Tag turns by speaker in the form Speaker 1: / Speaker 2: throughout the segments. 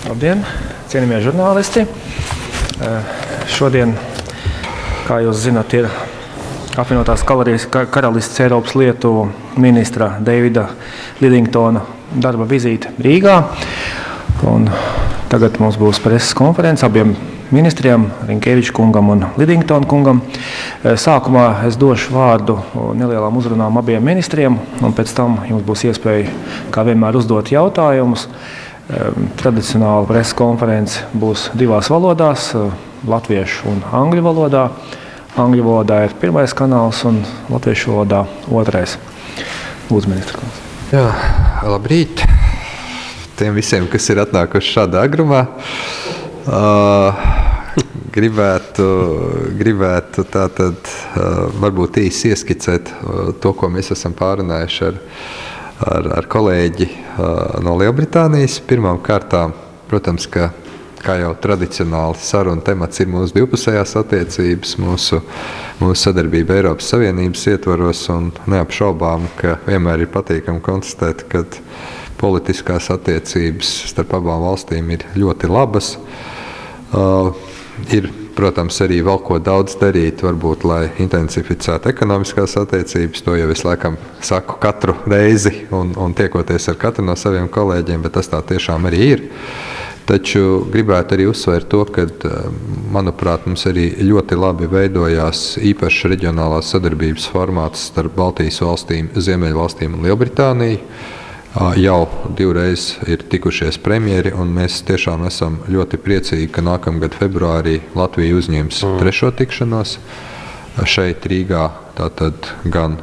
Speaker 1: Labdien, cienījamie žurnālisti. Šodien, kā jūs zināt, ir Apvienotās Karalistes ES lietu ministra Deivida Lidingtona darba vizīte Rīgā. Un tagad mums būs preses konference abiem ministriem, Rinkēviča kungam un Lidingtona kungam. Sākumā es došu vārdu nelielām uzrunām abiem ministriem, un pēc tam jums būs iespēja, kā vienmēr, uzdot jautājumus. Tradicionāla preses konference būs divās valodās, latviešu un angļu valodā. Angļu valodā ir pirmais kanāls un latviešu valodā otrais. Lūdzu, ministra kungs.
Speaker 2: Jā, labrīt tiem visiem, kas ir atnākuši šādā agrumā. Gribētu tātad varbūt īsi ieskicēt to, ko mēs esam pārunājuši ar kolēģi no Lielbritānijas. Pirmām kārtām, protams, ka kā jau tradicionāli saruna temats ir mūsu divpusējās attiecības, mūsu sadarbība Eiropas Savienības ietvaros, un neapšaubām, ka vienmēr ir patīkami konstatēt, ka politiskās attiecības starp abām valstīm ir ļoti labas. Ir, protams, arī vēl ko daudz darīt, varbūt, lai intensificētu ekonomiskās attiecības. To jau es laikam saku katru reizi un tiekoties ar katru no saviem kolēģiem, bet tas tā tiešām arī ir. Taču gribētu arī uzsvērt to, ka, manuprāt, mums arī ļoti labi veidojās īpašs reģionālās sadarbības formāts starp Baltijas valstīm, Ziemeļvalstīm un Lielbritāniju. Jau divreiz ir tikušies premjeri, un mēs tiešām esam ļoti priecīgi, ka nākamgad februārī Latvija uzņems trešo tikšanos šeit Rīgā, tātad gan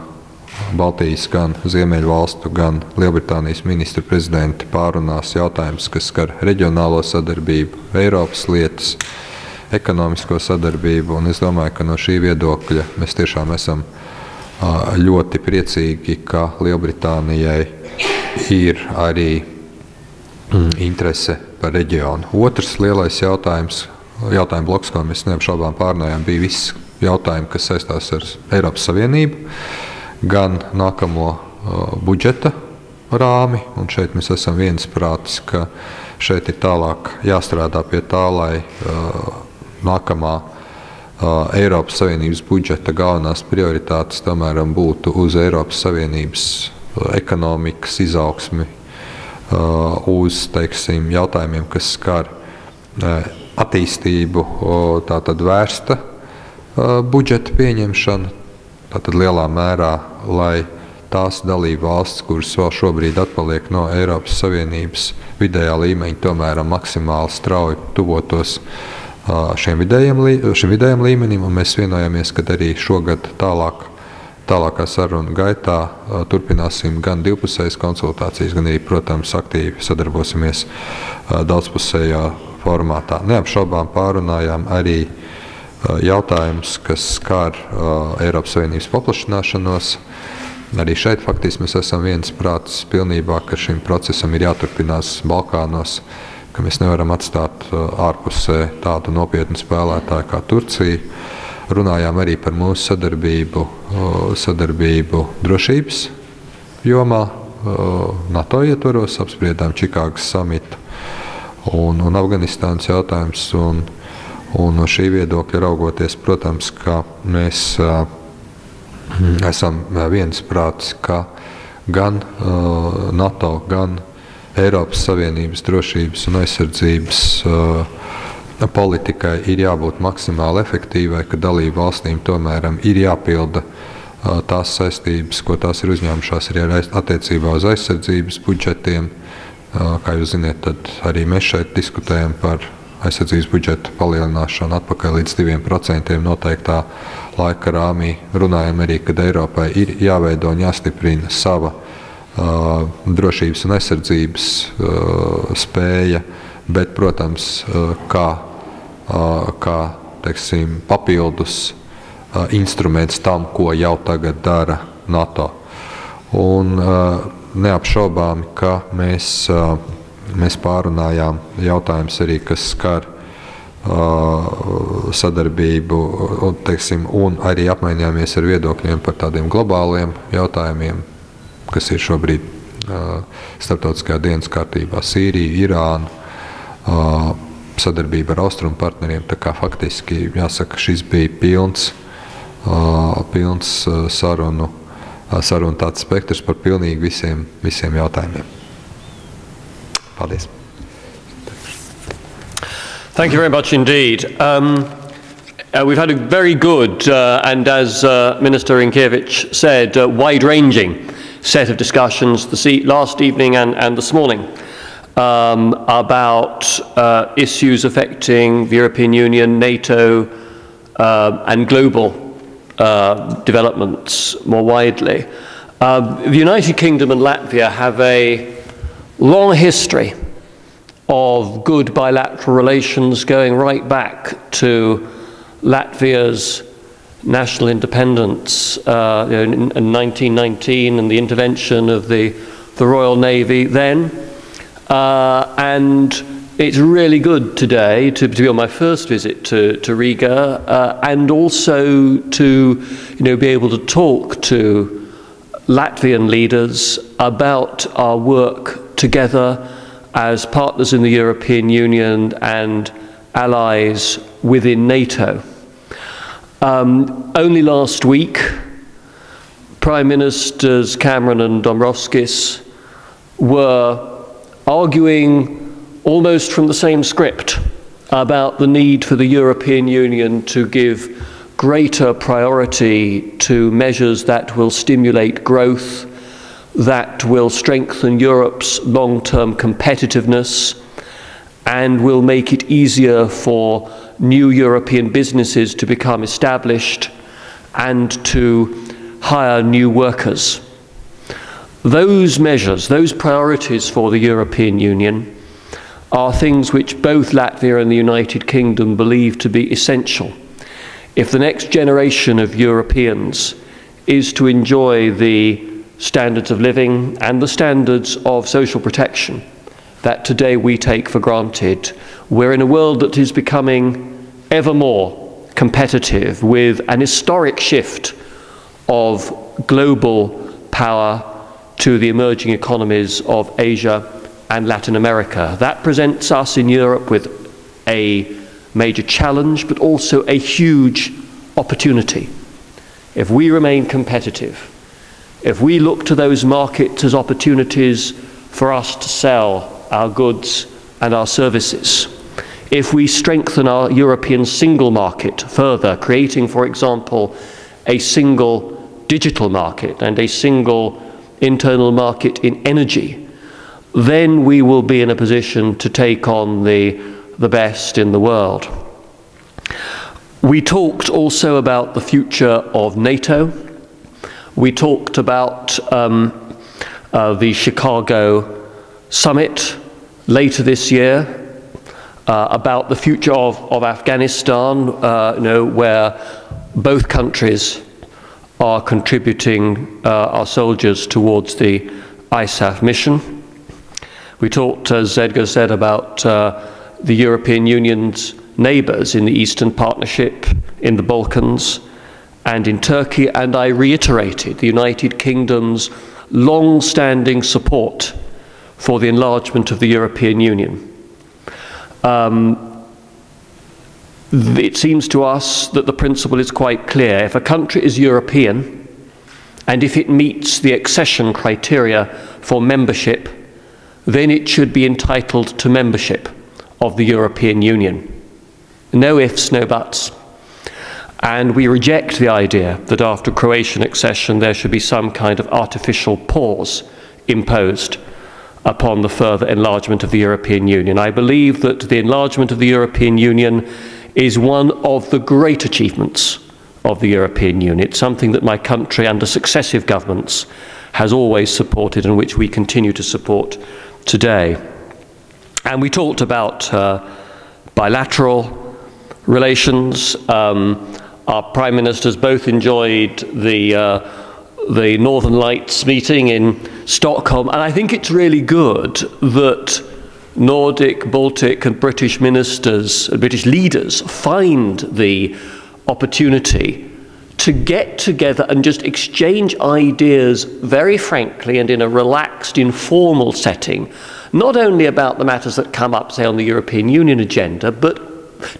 Speaker 2: Baltijas, gan Ziemeļvalstu, gan Lielbritānijas ministru prezidenti pārunās jautājumus, kas skar reģionālo sadarbību, Eiropas lietas, ekonomisko sadarbību, un es domāju, ka no šī viedokļa mēs tiešām esam ļoti priecīgi, ka Lielbritānijai ir arī interese par reģionu. Otrs lielais jautājumu bloks, ko mēs neapšaubām pārnājām, bija viss jautājumi, kas saistās ar Eiropas Savienību, gan nākamo budžeta rāmi, un šeit mēs esam viensprātis, ka šeit ir tālāk jāstrādā pie tā, lai nākamā Eiropas Savienības budžeta galvenās prioritātes tomēr būtu uz Eiropas Savienības ekonomikas izaugsmi, uz, teiksim, jautājumiem, kas skar attīstību, tātad vērsta budžeta pieņemšana, tātad lielā mērā, lai tās dalība valsts, kuras vēl šobrīd atpaliek no Eiropas Savienības vidējā līmeņa, tomēr maksimāli strauji tuvotos šiem vidējiem līmenim, un mēs vienojāmies, ka arī šogad tālākā saruna gaitā turpināsim gan divpusējas konsultācijas, gan arī, protams, aktīvi sadarbosimies daudzpusējā formātā. Neapšaubām pārunājām arī jautājums, kas skar Eiropas Savienības paplašināšanos. Arī šeit faktiski mēs esam viensprātis pilnībā, ka šim procesam ir jāturpinās Balkānos, ka mēs nevaram atstāt ārpusē tādu nopietnu spēlētāju kā Turcija. Runājām arī par mūsu sadarbību drošības jomā, NATO ietvaros, apspriedām Čikāgas samitu un Afganistānas jautājums. Un no šī viedokļa raugoties, protams, ka mēs esam viensprātis, ka gan NATO, gan Eiropas Savienības drošības un aizsardzības politikai ir jābūt maksimāli efektīvai, ka dalību valstīm tomēr ir jāpilda tās saistības, ko tās ir uzņēmušās arī attiecībā uz aizsardzības budžetiem. Kā jūs ziniet, tad arī mēs šeit diskutējam par aizsardzības budžeta palielināšanu atpakaļ līdz 2% noteiktā laika rāmī. Runājam arī, ka Eiropai ir jāveido un jāstiprina sava drošības un aizsardzības spēja, bet, protams, kā teiksim, papildus instruments tam, ko jau tagad dara NATO. Un neapšaubāmi, ka mēs pārunājām jautājums arī, kas skar sadarbību, teiksim, un arī apmainījāmies ar viedokļiem par tādiem globāliem jautājumiem, kas ir šobrīd starptautiskajā dienas kārtībā: Sīriju, Irānu, sadarbība ar austrumu partneriem. Tā kā faktiski, jāsaka, šis bija pilns sarunu tāds spektrs par pilnīgi visiem jautājumiem. Paldies.
Speaker 3: Thank you very much indeed. We've had a very good and, as Minister Rinkēviča said, wide-ranging set of discussions last evening and this morning about issues affecting the European Union, NATO, and global developments more widely. The United Kingdom and Latvia have a long history of good bilateral relations going right back to Latvia's national independence in 1919 and the intervention of the Royal Navy then. And it's really good today to be on my first visit to Riga and also to be able to talk to Latvian leaders about our work together as partners in the European Union and allies within NATO. Only last week, Prime Ministers Cameron and Dombrovskis were arguing almost from the same script about the need for the European Union to give greater priority to measures that will stimulate growth, that will strengthen Europe's long-term competitiveness, and will make it easier for new European businesses to become established and to hire new workers. Those measures, those priorities for the European Union are things which both Latvia and the United Kingdom believe to be essential if the next generation of Europeans is to enjoy the standards of living and the standards of social protection that today we take for granted. We're in a world that is becoming ever more competitive with an historic shift of global power to the emerging economies of Asia and Latin America. That presents us in Europe with a major challenge, but also a huge opportunity. If we remain competitive, if we look to those markets as opportunities for us to sell our goods and our services, if we strengthen our European single market further, creating, for example, a single digital market and a single internal market in energy, then we will be in a position to take on the best in the world. We talked also about the future of NATO. We talked about the Chicago summit later this year, about the future of Afghanistan, where both countries are contributing our soldiers towards the ISAF mission. We talked, as Edgar said, about the European Union's neighbours in the Eastern Partnership, in the Balkans, and in Turkey, and I reiterated the United Kingdom's long-standing support for the enlargement of the European Union. It seems to us that the principle is quite clear. If a country is European, and if it meets the accession criteria for membership, then it should be entitled to membership of the European Union. No ifs, no buts. And we reject the idea that after Croatian accession there should be some kind of artificial pause imposed upon the further enlargement of the European Union. I believe that the enlargement of the European Union is one of the great achievements of the European Union. It's something that my country under successive governments has always supported and which we continue to support today. And we talked about bilateral relations. Our Prime Ministers both enjoyed the Northern Lights meeting in Stockholm, and I think it's really good that Nordic, Baltic and British ministers, British leaders find the opportunity to get together and just exchange ideas very frankly and in a relaxed, informal setting, not only about the matters that come up, say, on the European Union agenda, but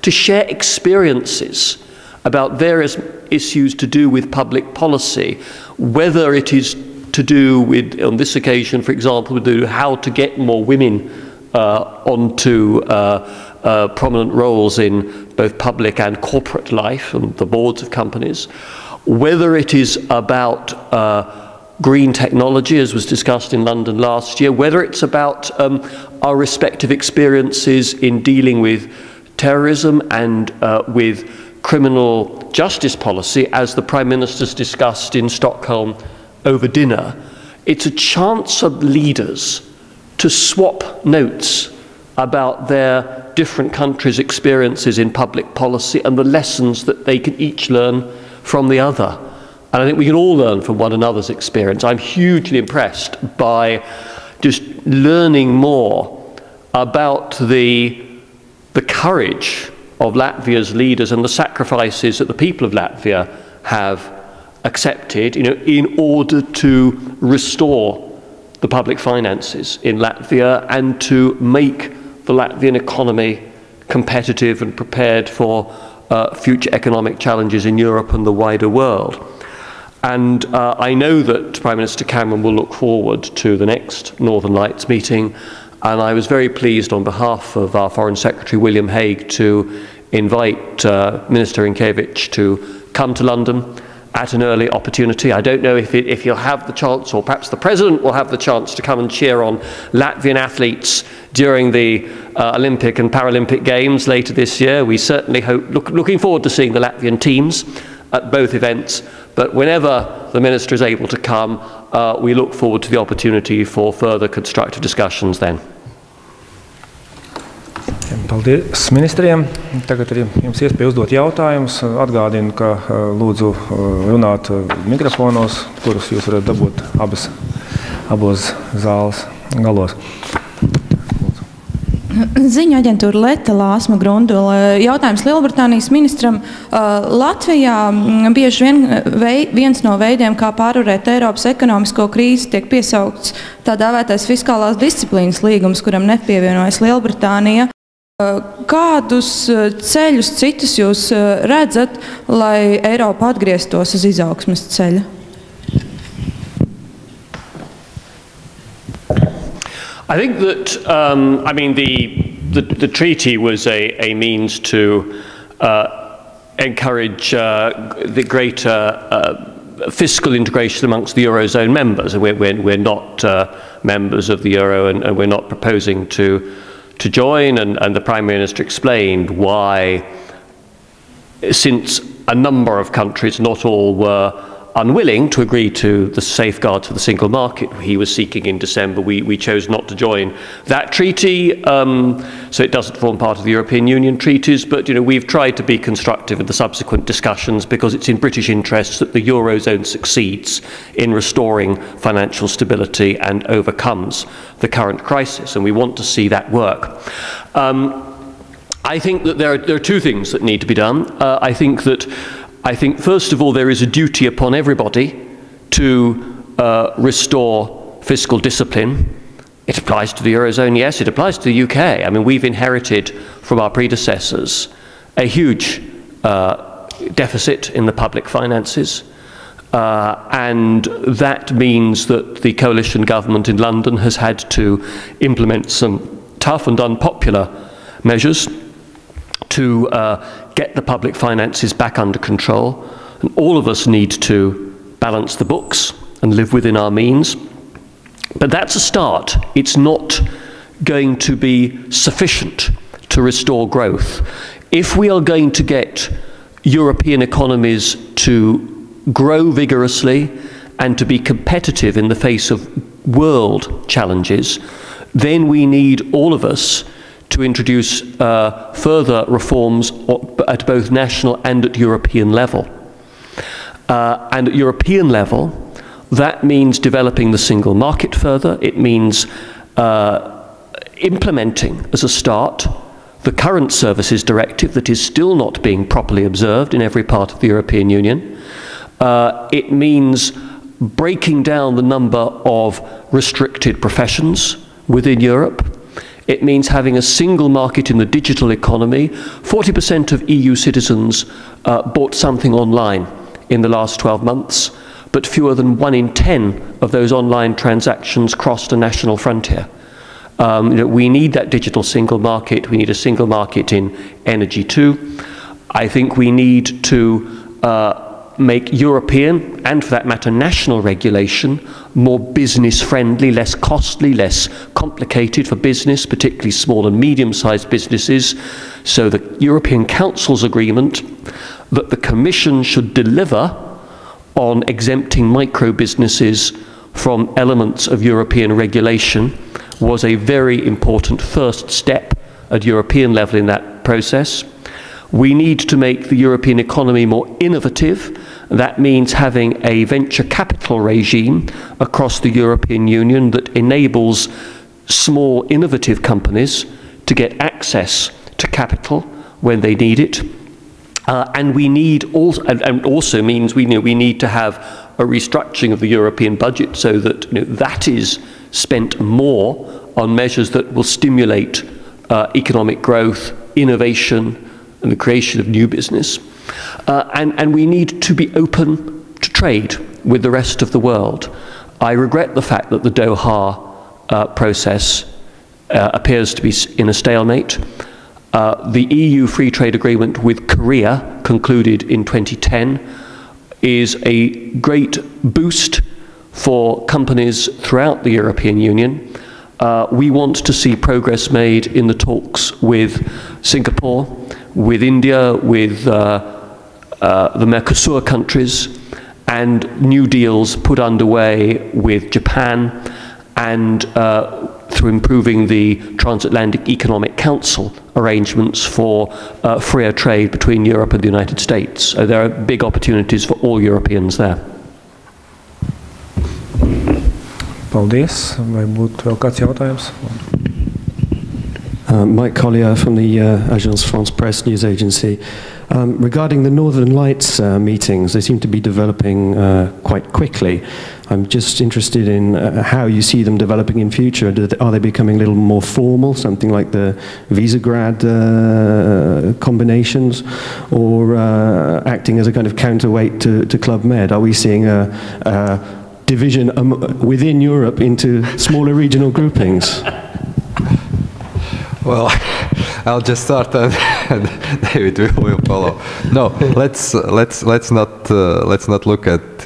Speaker 3: to share experiences about various issues to do with public policy, whether it is to do with, on this occasion, for example, with how to get more women onto prominent roles in both public and corporate life and the boards of companies, whether it is about green technology, as was discussed in London last year, whether it's about our respective experiences in dealing with terrorism and with criminal justice policy, as the Prime Ministers discussed in Stockholm over dinner. It's a chance of leaders to swap notes about their different countries' experiences in public policy and the lessons that they can each learn from the other. And I think we can all learn from one another's experience. I'm hugely impressed by just learning more about the courage of Latvia's leaders and the sacrifices that the people of Latvia have accepted, in order to restore the public finances in Latvia and to make the Latvian economy competitive and prepared for future economic challenges in Europe and the wider world. And I know that Prime Minister Cameron will look forward to the next Northern Lights meeting, and I was very pleased on behalf of our Foreign Secretary William Hague to invite Minister Rinkēviča to come to London at an early opportunity. I don't know if he'll have the chance, or perhaps the President will have the chance to come and cheer on Latvian athletes during the Olympic and Paralympic Games later this year. We certainly hope, looking forward to seeing the Latvian teams at both events, but whenever the Minister is able to come, we look forward to the opportunity for further constructive discussions then.
Speaker 1: Paldies ministriem. Tagad ir jums iespēja uzdot jautājumus. Atgādinu, ka lūdzu runāt mikrofonos, kurus jūs varat dabūt abos zāles galos.
Speaker 4: Ziņu aģentūra Leta Lāsma Grundula. Jautājums Lielbritānijas ministram. Latvijā bieži vien viens no veidiem, kā pārvarēt Eiropas ekonomisko krīzi, tiek piesaukts tā dēvētais fiskālās disciplīnas līgums, kuram nepievienojas Lielbritānija. Kādus ceļus citus jūs redzat, lai Eiropa atgrieztos uz izaugsmes ceļa?
Speaker 3: I think that, the treaty was a means to encourage the greater fiscal integration amongst the Eurozone members. And we're not members of the Euro, and we're not proposing to join, and the Prime Minister explained why, since a number of countries, not all, were unwilling to agree to the safeguards of the single market he was seeking in December, we chose not to join that treaty, so it doesn't form part of the European Union treaties, but we've tried to be constructive in the subsequent discussions because it's in British interests that the Eurozone succeeds in restoring financial stability and overcomes the current crisis, and we want to see that work. I think that there are two things that need to be done. I think first of all there is a duty upon everybody to restore fiscal discipline. It applies to the Eurozone, yes, it applies to the UK. I mean, we've inherited from our predecessors a huge deficit in the public finances, and that means that the coalition government in London has had to implement some tough and unpopular measures to get the public finances back under control. And all of us need to balance the books and live within our means. But that's a start. It's not going to be sufficient to restore growth. If we are going to get European economies to grow vigorously and to be competitive in the face of world challenges, then we need all of us to introduce further reforms at both national and at European level. And at European level, that means developing the single market further. It means implementing, as a start, the current services directive that is still not being properly observed in every part of the European Union. It means breaking down the number of restricted professions within Europe. It means having a single market in the digital economy. 40% of EU citizens bought something online in the last 12 months, but fewer than 1 in 10 of those online transactions crossed a national frontier. We need that digital single market. We need a single market in energy too. I think we need to make European, and for that matter national regulation, more business friendly, less costly, less complicated for business, particularly small and medium-sized businesses. So the European Council's agreement that the Commission should deliver on exempting micro businesses from elements of European regulation was a very important first step at European level in that process. We need to make the European economy more innovative. That means having a venture capital regime across the European Union that enables small innovative companies to get access to capital when they need it. And we need also means we need to have a restructuring of the European budget so that that is spent more on measures that will stimulate economic growth, innovation, and the creation of new business. And we need to be open to trade with the rest of the world. I regret the fact that the Doha process appears to be in a stalemate. The EU free trade agreement with Korea, concluded in 2010, is a great boost for companies throughout the European Union. We want to see progress made in the talks with Singapore, with India, with the Mercosur countries, and new deals put underway with Japan, and through improving the Transatlantic Economic Council arrangements for freer trade between Europe and the United States. So there are big opportunities for all Europeans there.
Speaker 1: Paldies. Vai būtu vēl kāds jautājums?
Speaker 5: Mike Collier from the Agence France Presse news agency. Regarding the Northern Lights meetings, they seem to be developing quite quickly. I'm just interested in how you see them developing in future. Are they becoming a little more formal, something like the Visegrad combinations, or acting as a kind of counterweight to Club Med? Are we seeing a division within Europe into smaller regional groupings?
Speaker 2: Well, I'll just start and David will follow. No, let's not look at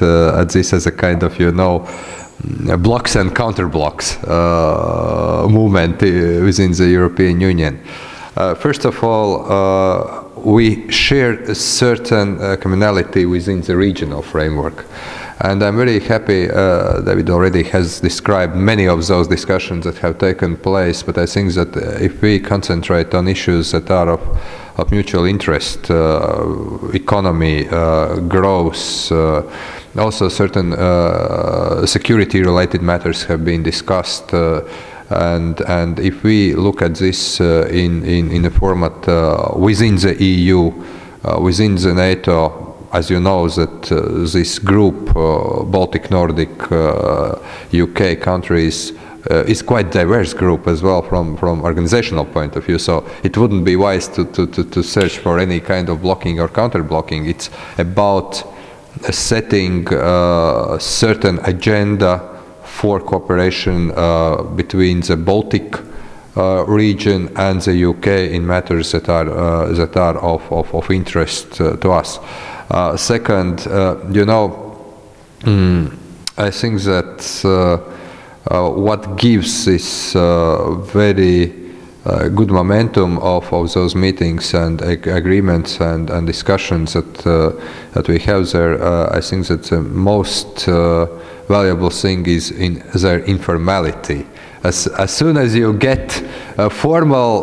Speaker 2: this as a kind of blocks and counter blocks movement within the European Union. First of all, we share a certain commonality within the regional framework. And I'm very happy David already has described many of those discussions that have taken place, but I think that if we concentrate on issues that are of mutual interest, economy, growth, also certain security-related matters have been discussed, and if we look at this in a format within the EU, within the NATO, as you know, that this group, Baltic, Nordic, UK countries, is quite diverse group as well from organizational point of view. So it wouldn't be wise to search for any kind of blocking or counter-blocking. It's about setting a certain agenda for cooperation between the Baltic region and the UK in matters that are of interest to us. Second, I think that what gives this very good momentum of those meetings and agreements and discussions that we have there, I think that the most valuable thing is in their informality. As soon as you get formal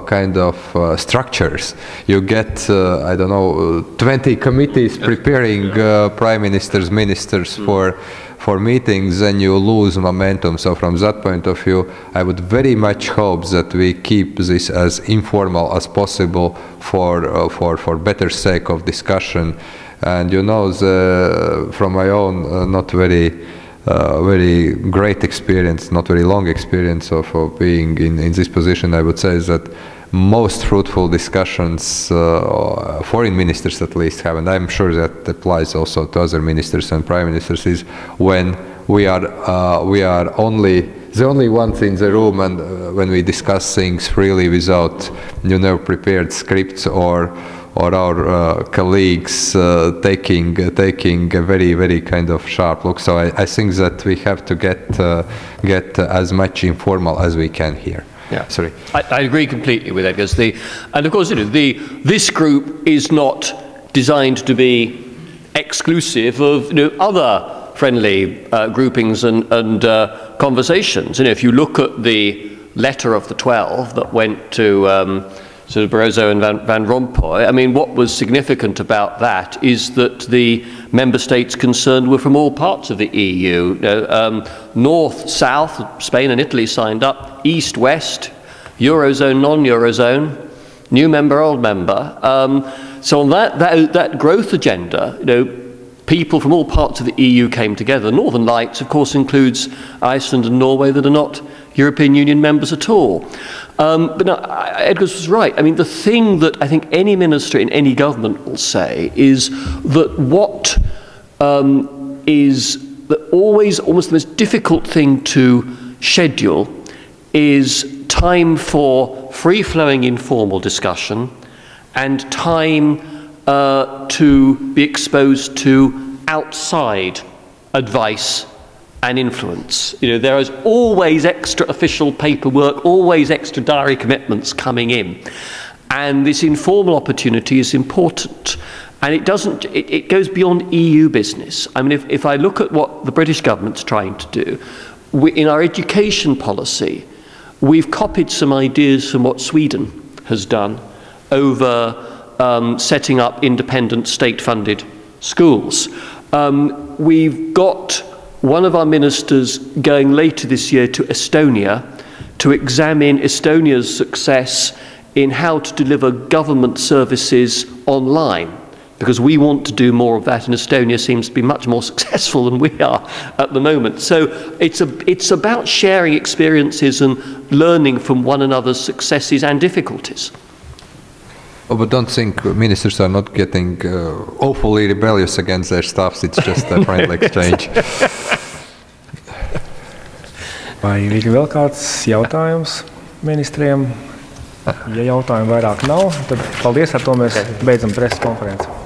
Speaker 2: kind of structures, you get, I don't know, 20 committees preparing prime ministers, ministers for meetings, then you lose momentum. So from that point of view, I would very much hope that we keep this as informal as possible for better sake of discussion. And from my own not very very great experience, not very long experience of being in this position, I would say that most fruitful discussions foreign ministers at least have, and I'm sure that applies also to other ministers and prime ministers, is when we are only the only ones in the room, and when we discuss things freely without, prepared scripts or our colleagues taking a very, very kind of sharp look. So I think that we have to get as much informal as we can here.
Speaker 3: Yeah, sorry. I agree completely with Edgar. And of course, this group is not designed to be exclusive of other friendly groupings and conversations. If you look at the letter of the 12 that went to sort of Barroso and Van Rompuy, I mean, what was significant about that is that the member states concerned were from all parts of the EU. North, South, Spain and Italy signed up, East, West, Eurozone, non-Eurozone, new member, old member. So on that growth agenda, people from all parts of the EU came together. Northern Lights, of course, includes Iceland and Norway that are not European Union members at all. But no, Edgar was right. I mean, the thing that I think any minister in any government will say is that what is always almost the most difficult thing to schedule is time for free-flowing informal discussion and time to be exposed to outside advice and influence. There is always extra official paperwork, always extra diary commitments coming in. And this informal opportunity is important. And it goes beyond EU business. I mean, if I look at what the British government's trying to do, in our education policy, we've copied some ideas from what Sweden has done over setting up independent state-funded schools. We've got one of our ministers going later this year to Estonia to examine Estonia's success in how to deliver government services online, because we want to do more of that, and Estonia seems to be much more successful than we are at the moment. So it's about sharing experiences and learning from one another's successes and difficulties.
Speaker 2: Oh, but don't think ministers are not getting awfully rebellious against their staffs. It's just a friendly exchange.
Speaker 1: Vai ir vēl kāds jautājums ministriem? Ja jautājumu vairāk nav, tad paldies, ar to mēs beidzam preses konferenci.